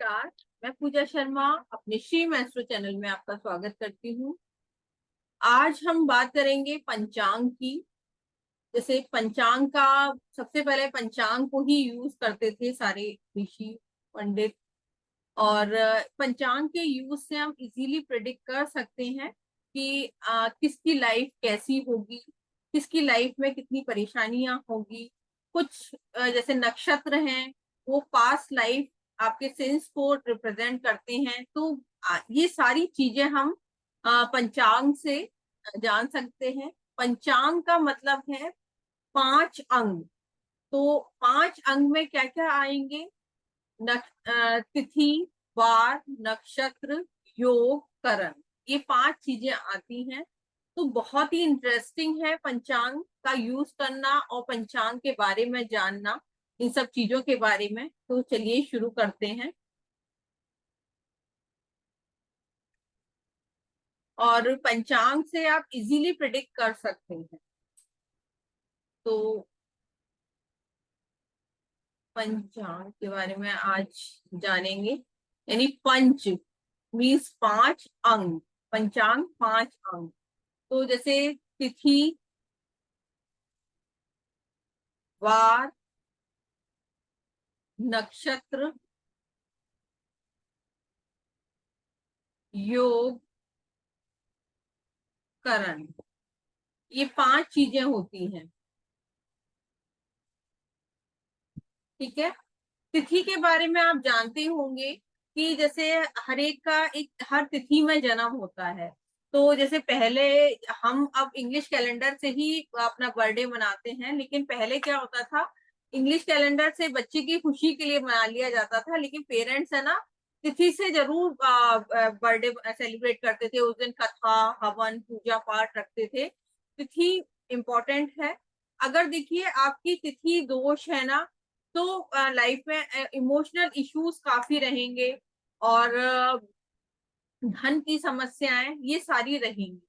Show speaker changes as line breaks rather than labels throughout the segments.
नमस्कार। मैं पूजा शर्मा अपने श्री मैस्ट्रो चैनल में आपका स्वागत करती हूँ। आज हम बात करेंगे पंचांग की। जैसे पंचांग का सबसे पहले पंचांग को ही यूज करते थे सारे ऋषि पंडित। और पंचांग के यूज से हम इजीली प्रेडिक्ट कर सकते हैं कि किसकी लाइफ कैसी होगी, किसकी लाइफ में कितनी परेशानियां होगी। कुछ जैसे नक्षत्र हैं, वो पास्ट लाइफ आपके सेंस को रिप्रेजेंट करते हैं। तो ये सारी चीजें हम पंचांग से जान सकते हैं। पंचांग का मतलब है 5 अंग। तो 5 अंग में क्या क्या आएंगे? तिथि, वार, नक्षत्र, योग, करण, ये 5 चीजें आती हैं। तो बहुत ही इंटरेस्टिंग है पंचांग का यूज करना और पंचांग के बारे में जानना, इन सब चीजों के बारे में। तो चलिए शुरू करते हैं। और पंचांग से आप इजीली प्रिडिक्ट कर सकते हैं। तो पंचांग के बारे में आज जानेंगे। यानी पंच मीन्स 5 अंग, पंचांग 5 अंग। तो जैसे तिथि, वार, नक्षत्र, योग, करण, ये 5 चीजें होती हैं। ठीक है। तिथि के बारे में आप जानते होंगे कि जैसे हर एक का एक हर तिथि में जन्म होता है। तो जैसे पहले हम अब इंग्लिश कैलेंडर से ही अपना बर्थडे मनाते हैं, लेकिन पहले क्या होता था, इंग्लिश कैलेंडर से बच्चे की खुशी के लिए मना लिया जाता था, लेकिन पेरेंट्स है ना, तिथि से जरूर बर्थडे सेलिब्रेट करते थे। उस दिन कथा, हवन, पूजा पाठ रखते थे। तिथि इम्पोर्टेंट है। अगर देखिए आपकी तिथि दोष है ना, तो लाइफ में इमोशनल इश्यूज काफी रहेंगे। और धन की समस्याएं ये सारी रहेंगी।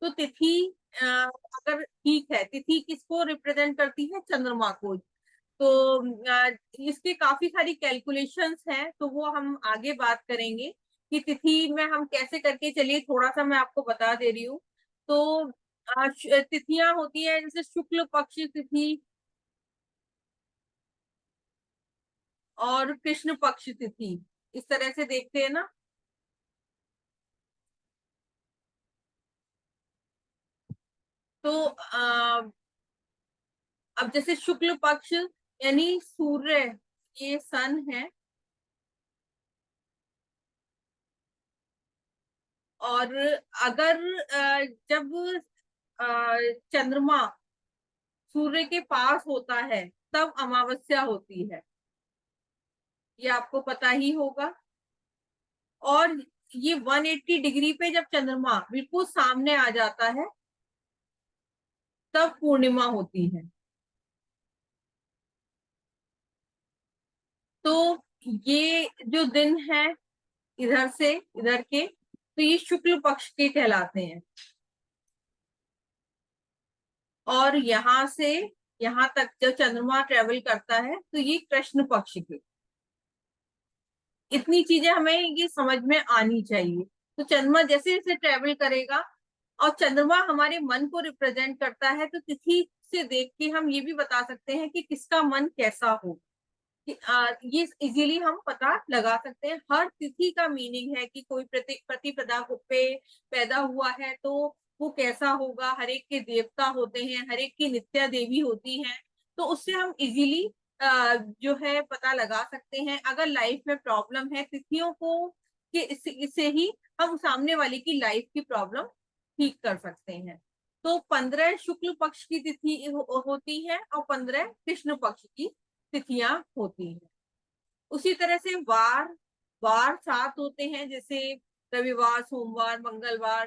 तो तिथि अगर ठीक है, तिथि किसको रिप्रेजेंट करती है? चंद्रमा को। तो इसके काफी सारी कैलकुलेशंस हैं, तो वो हम आगे बात करेंगे कि तिथि में हम कैसे करके। चलिए थोड़ा सा मैं आपको बता दे रही हूँ। तो तिथियां होती है जैसे शुक्ल पक्ष तिथि और कृष्ण पक्ष तिथि, इस तरह से देखते हैं ना। तो अब जैसे शुक्ल पक्ष यानी सूर्य, ये सन है। और अगर जब चंद्रमा सूर्य के पास होता है, तब अमावस्या होती है, ये आपको पता ही होगा। और ये 180 डिग्री पे जब चंद्रमा बिल्कुल सामने आ जाता है, तब पूर्णिमा होती है। तो ये जो दिन है इधर से इधर के, तो ये शुक्ल पक्ष के कहलाते हैं। और यहाँ से यहाँ तक जब चंद्रमा ट्रेवल करता है, तो ये कृष्ण पक्ष के। इतनी चीजें हमें ये समझ में आनी चाहिए। तो चंद्रमा जैसे जैसे ट्रेवल करेगा, और चंद्रमा हमारे मन को रिप्रेजेंट करता है, तो तिथि से देख के हम ये भी बता सकते हैं कि किसका मन कैसा हो। ये इजीली हम पता लगा सकते हैं। हर तिथि का मीनिंग है कि कोई प्रतिपदा पे पैदा हुआ है तो वो कैसा होगा। हर एक के देवता होते हैं, हर एक की नित्या देवी होती हैं। तो उससे हम इजीली जो है पता लगा सकते हैं। अगर लाइफ में प्रॉब्लम है, तिथियों को कि इससे ही हम सामने वाले की लाइफ की प्रॉब्लम ठीक कर सकते हैं। तो 15 शुक्ल पक्ष की तिथि होती है और 15 कृष्ण पक्ष की तिथियां होती हैं। उसी तरह से वार वार 7 होते हैं, जैसे रविवार, सोमवार, मंगलवार।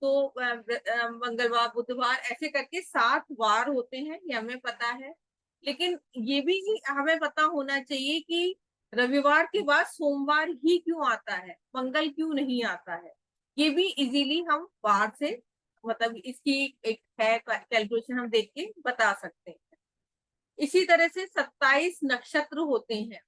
तो मंगलवार, बुधवार, ऐसे करके 7 वार होते हैं, ये हमें पता है। लेकिन ये भी हमें पता होना चाहिए कि रविवार के बाद सोमवार ही क्यों आता है, मंगल क्यों नहीं आता है। ये भी इजीली हम वार से, मतलब इसकी एक है कैलकुलेशन, हम देख के बता सकते हैं। इसी तरह से 27 नक्षत्र होते हैं।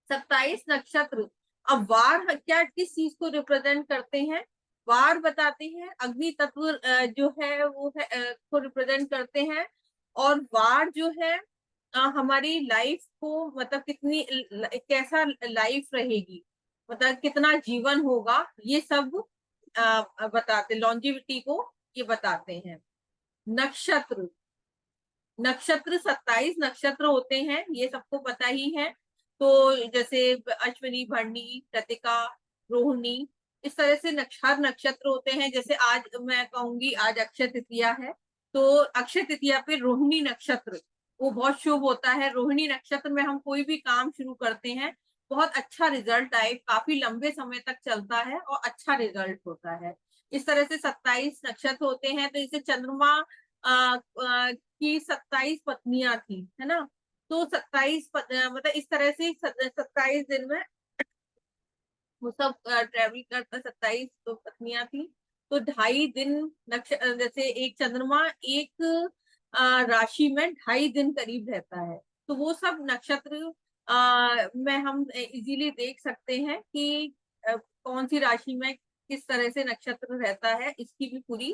27 नक्षत्र अब वार क्या किस चीज को रिप्रेजेंट करते हैं? वार बताते हैं अग्नि तत्व जो है वो है को रिप्रेजेंट करते हैं। और वार जो है हमारी लाइफ को मतलब कितनी कैसा लाइफ रहेगी, मतलब कितना जीवन होगा, ये सब बताते, लॉन्जिविटी को ये बताते हैं। नक्षत्र, नक्षत्र 27 नक्षत्र होते हैं, ये सबको पता ही है। तो जैसे अश्विनी, भरणी, कृतिका, रोहिणी, इस तरह से हर नक्षत्र होते हैं। जैसे आज मैं कहूंगी आज अक्षय तृतीया है, तो अक्षय तृतीया पे रोहिणी नक्षत्र वो बहुत शुभ होता है। रोहिणी नक्षत्र में हम कोई भी काम शुरू करते हैं, बहुत अच्छा रिजल्ट आए, काफी लंबे समय तक चलता है और अच्छा रिजल्ट होता है। इस तरह से 27 नक्षत्र होते हैं। तो इसे चंद्रमा की 27 पत्नियां थी, है ना। तो 27 मतलब इस तरह से 27 दिन में वो सब ट्रेवल करता, 27 तो पत्नियां थी। तो 2.5 दिन जैसे एक चंद्रमा एक राशि में 2.5 दिन करीब रहता है। तो वो सब नक्षत्र में हम इजीली देख सकते हैं कि कौन सी राशि में किस तरह से नक्षत्र रहता है, इसकी भी पूरी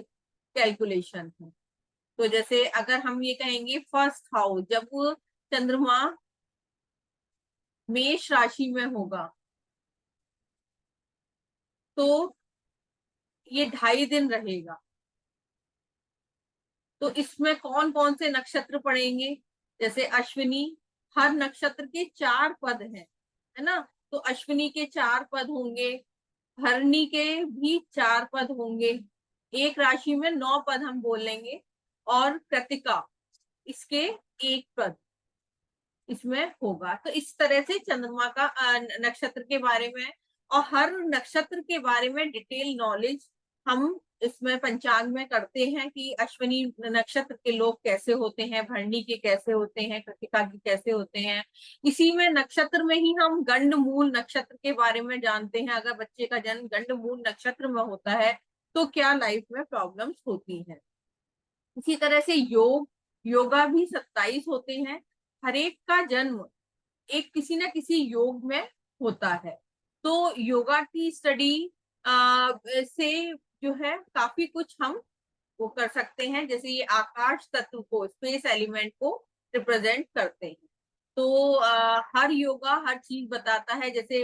कैलकुलेशन है। तो जैसे अगर हम ये कहेंगे फर्स्ट हाउस, जब वो चंद्रमा मेष राशि में होगा तो ये 2.5 दिन रहेगा। तो इसमें कौन कौन से नक्षत्र पड़ेंगे? जैसे अश्विनी, हर नक्षत्र के 4 पद हैं, है ना। तो अश्विनी के 4 पद होंगे, भरणी के भी 4 पद होंगे, एक राशि में 9 पद हम बोल लेंगे। और कृतिका, इसके 1 पद इसमें होगा। तो इस तरह से चंद्रमा का नक्षत्र के बारे में और हर नक्षत्र के बारे में डिटेल नॉलेज हम इसमें पंचांग में करते हैं कि अश्विनी नक्षत्र के लोग कैसे होते हैं, भरणी के कैसे होते हैं, कृतिका के कैसे होते हैं। इसी में नक्षत्र में ही हम गंड मूल नक्षत्र के बारे में जानते हैं। अगर बच्चे का जन्म गंड मूल नक्षत्र में होता है तो क्या लाइफ में प्रॉब्लम्स होती हैं। इसी तरह से योगा भी 27 होते हैं। हर एक का जन्म एक किसी ना किसी योग में होता है। तो योगा की स्टडी से जो है काफी कुछ हम वो कर सकते हैं। जैसे ये आकाश तत्व को, स्पेस एलिमेंट को रिप्रेजेंट करते हैं। तो हर योगा हर चीज बताता है। जैसे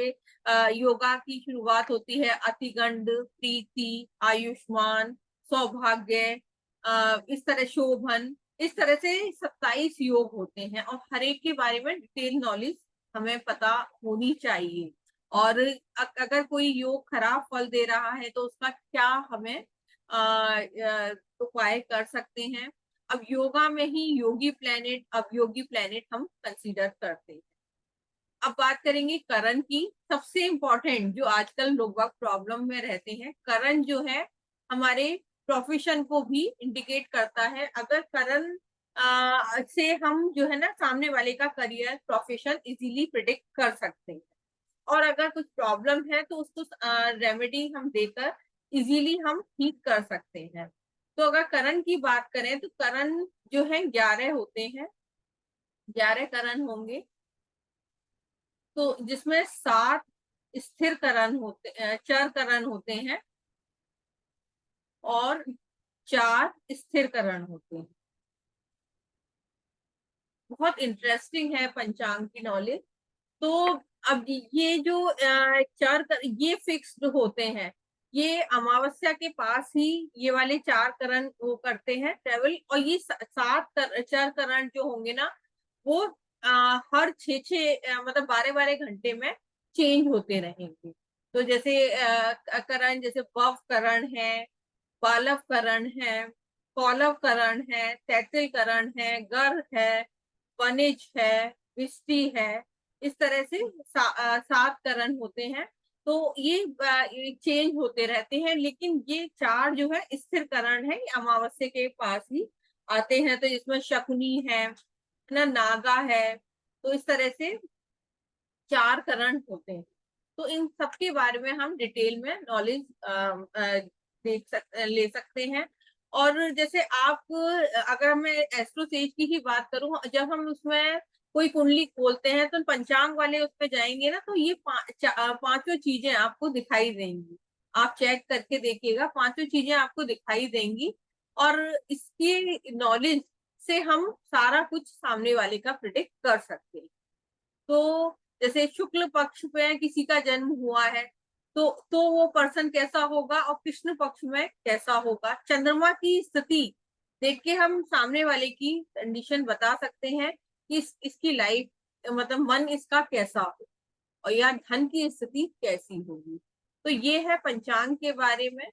योगा की शुरुआत होती है अतिगंड, प्रीति, आयुष्मान, सौभाग्य, इस तरह शोभन, इस तरह से 27 योग होते हैं और हर एक के बारे में डिटेल नॉलेज हमें पता होनी चाहिए। और अगर कोई योग खराब फल दे रहा है तो उसका क्या हमें उपाय कर सकते हैं। अब योगा में ही योगी प्लेनेट, अब योगी प्लेनेट हम कंसीडर करते हैं। अब बात करेंगे करण की। सबसे इंपॉर्टेंट जो आजकल लोग प्रॉब्लम में रहते हैं, करण जो है हमारे प्रोफेशन को भी इंडिकेट करता है। अगर करण से हम जो है ना सामने वाले का करियर प्रोफेशन इजीली प्रिडिक्ट कर सकते हैं। और अगर कुछ प्रॉब्लम है तो उसको रेमेडी हम देकर इजीली हम ठीक कर सकते हैं। तो अगर करण की बात करें तो करण जो है 11 होते हैं, 11 करण होंगे। तो जिसमें 7 स्थिर करण होते, चर करण होते हैं और 4 स्थिर करण होते हैं। बहुत इंटरेस्टिंग है पंचांग की नॉलेज। तो अब ये जो ये फिक्स्ड होते हैं, ये अमावस्या के पास ही ये वाले 4 करण वो करते हैं ट्रेवल। और ये 7 चार करण जो होंगे ना वो हर 6 मतलब 12-12 घंटे में चेंज होते रहेंगे। तो जैसे करण जैसे बव करण है, बालव करण है, कौलव करण है, तैतिल करण है, गर है, वनिज है, विष्टि है। इस तरह से 7 करण होते हैं। तो ये चेंज होते रहते हैं, लेकिन ये 4 जो है स्थिर करण है, ये अमावस्या के पास ही आते हैं। तो इसमें शकुनी है ना, नागा है। तो इस तरह से 4 करण होते हैं। तो इन सब के बारे में हम डिटेल में नॉलेज ले सकते हैं। और जैसे आप अगर मैं एस्ट्रोसेज की ही बात करूं, जब हम उसमें कोई कुंडली खोलते हैं तो पंचांग वाले उस पे जाएंगे ना, तो ये पांचों चीजें आपको दिखाई देंगी। आप चेक करके देखिएगा, पांचों चीजें आपको दिखाई देंगी। और इसकी नॉलेज से हम सारा कुछ सामने वाले का प्रिडिक्ट कर सकते हैं। तो जैसे शुक्ल पक्ष में किसी का जन्म हुआ है, तो वो पर्सन कैसा होगा, और कृष्ण पक्ष में कैसा होगा, चंद्रमा की स्थिति देख के हम सामने वाले की कंडीशन बता सकते हैं कि इसकी लाइफ मतलब मन इसका कैसा हो, और या धन की स्थिति कैसी होगी। तो ये है पंचांग के बारे में।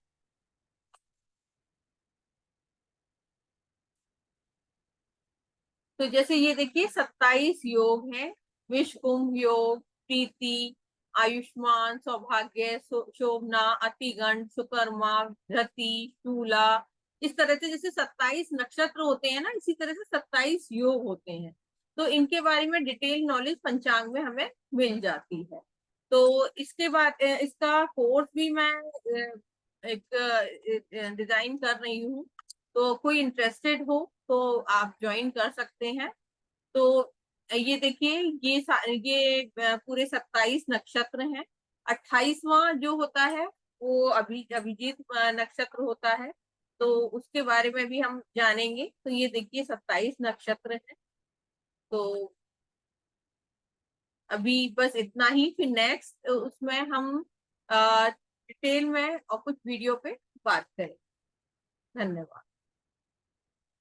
तो जैसे ये देखिए 27 योग हैं। विश्व कुंभ योग, प्रीति, आयुष्मान, सौभाग्य, शोभना, अतिगंड, सुकर्मा, धृति, शूला। इस तरह से जैसे 27 नक्षत्र होते हैं ना, इसी तरह से 27 योग होते हैं। तो इनके बारे में डिटेल नॉलेज पंचांग में हमें मिल जाती है। तो इसके बाद इसका कोर्स भी मैं एक डिजाइन कर रही हूँ। तो कोई इंटरेस्टेड हो तो आप ज्वाइन कर सकते हैं। तो ये देखिए, ये पूरे 27 नक्षत्र हैं। 28वां जो होता है वो अभिजीत नक्षत्र होता है। तो उसके बारे में भी हम जानेंगे। तो ये देखिए 27 नक्षत्र हैं। तो अभी बस इतना ही, फिर नेक्स्ट उसमें हम डिटेल में और कुछ वीडियो पे बात करें। धन्यवाद।